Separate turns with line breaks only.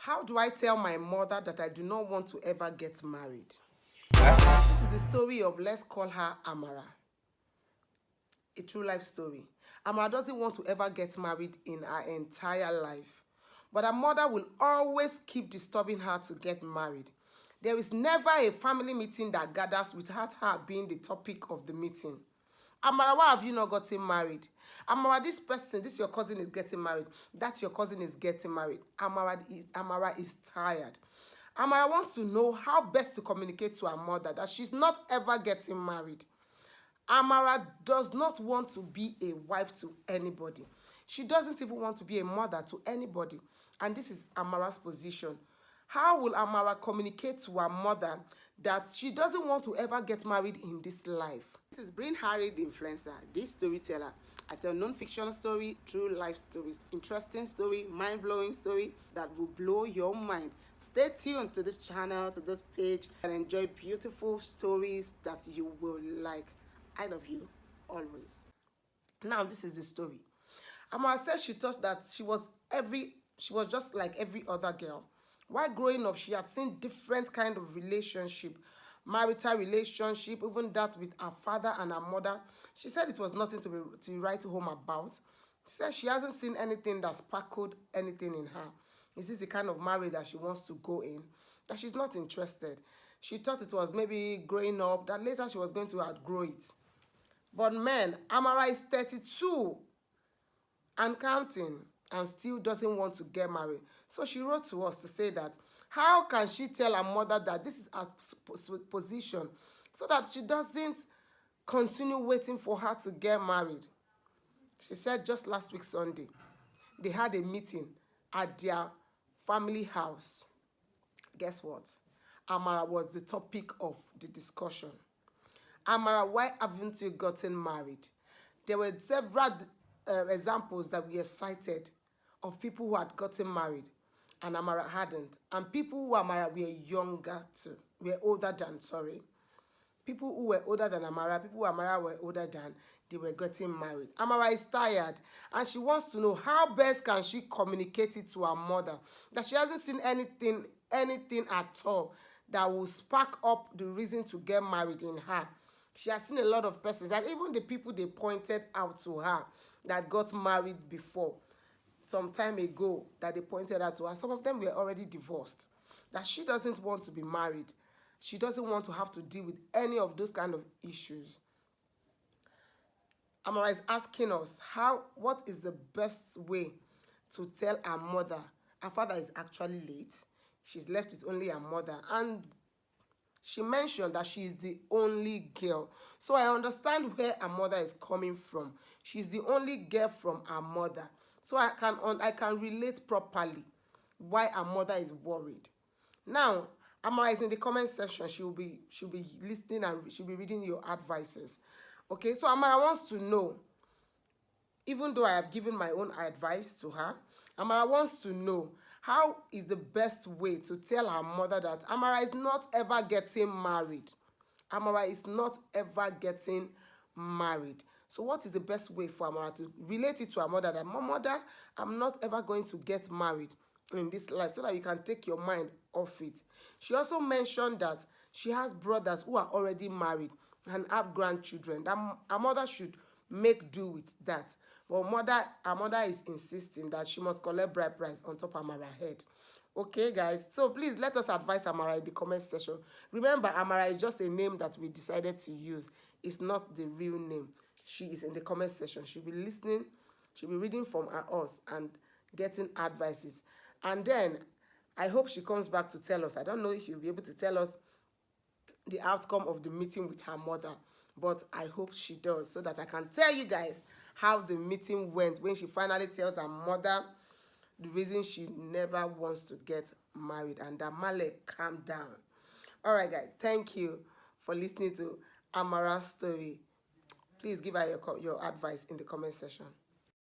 How do I tell my mother that I do not want to ever get married? This is the story of, let's call her Amara. A true life story. Amara doesn't want to ever get married in her entire life. But her mother will always keep disturbing her to get married. There is never a family meeting that gathers without her being the topic of the meeting. Amara, why have you not gotten married? Amara, this person, this your cousin is getting married. That your cousin is getting married. Amara is tired. Amara wants to know how best to communicate to her mother that she's not ever getting married. Amara does not want to be a wife to anybody. She doesn't even want to be a mother to anybody. And this is Amara's position. How will Amara communicate to her mother that she doesn't want to ever get married in this life? This is Bryn Harry, the influencer, this storyteller. I tell non-fiction story, true life stories, interesting story, mind-blowing story that will blow your mind. Stay tuned to this channel, to this page, and enjoy beautiful stories that you will like. I love you always. Now, this is the story. Amara says she thought that she was just like every other girl. While growing up, she had seen different kind of relationship, marital relationship, even that with her father and her mother. She said it was nothing to write home about. She said she hasn't seen anything that sparkled anything in her. Is this the kind of marriage that she wants to go in? That she's not interested. She thought it was maybe growing up, that later she was going to outgrow it. But man, Amara is 32 and counting and still doesn't want to get married. So she wrote to us to say that how can she tell her mother that this is her position so that she doesn't continue waiting for her to get married. She said just last week Sunday, they had a meeting at their family house. Guess what? Amara was the topic of the discussion. Amara, why haven't you gotten married? There were several examples that we cited of people who had gotten married and Amara hadn't. And people who Amara were younger too, were older than, sorry. People who were older than Amara, people who Amara were older than, they were getting married. Amara is tired and she wants to know how best can she communicate it to her mother that she hasn't seen anything at all that will spark up the reason to get married in her. She has seen a lot of persons, and even the people they pointed out to her that got married before, some time ago, that they pointed out to her, some of them were already divorced. That she doesn't want to be married. She doesn't want to have to deal with any of those kind of issues. Amara is asking us what is the best way to tell her mother. Her father is actually late. She's left with only her mother, and she mentioned that she is the only girl. So I understand where her mother is coming from. She's the only girl from her mother. So I can relate properly why her mother is worried. Now, Amara is in the comment section. She'll be listening and she'll be reading your advices. Okay, so Amara wants to know, even though I have given my own advice to her, Amara wants to know how is the best way to tell her mother that Amara is not ever getting married. Amara is not ever getting married. So what is the best way for Amara to relate it to her mother that, Mother, I'm not ever going to get married in this life, so that you can take your mind off it. She also mentioned that she has brothers who are already married and have grandchildren. That her mother should make do with that. But her mother is insisting that she must collect bride price on top of Amara's head. Okay, guys. So please let us advise Amara in the comment section. Remember, Amara is just a name that we decided to use. It's not the real name. She is in the comment section. She'll be listening. She'll be reading from us and getting advices. And then I hope she comes back to tell us. I don't know if she'll be able to tell us the outcome of the meeting with her mother, but I hope she does, so that I can tell you guys how the meeting went when she finally tells her mother the reason she never wants to get married, and that Male, calm down. All right, guys, thank you for listening to Amara's story. Please give her your advice in the comment section.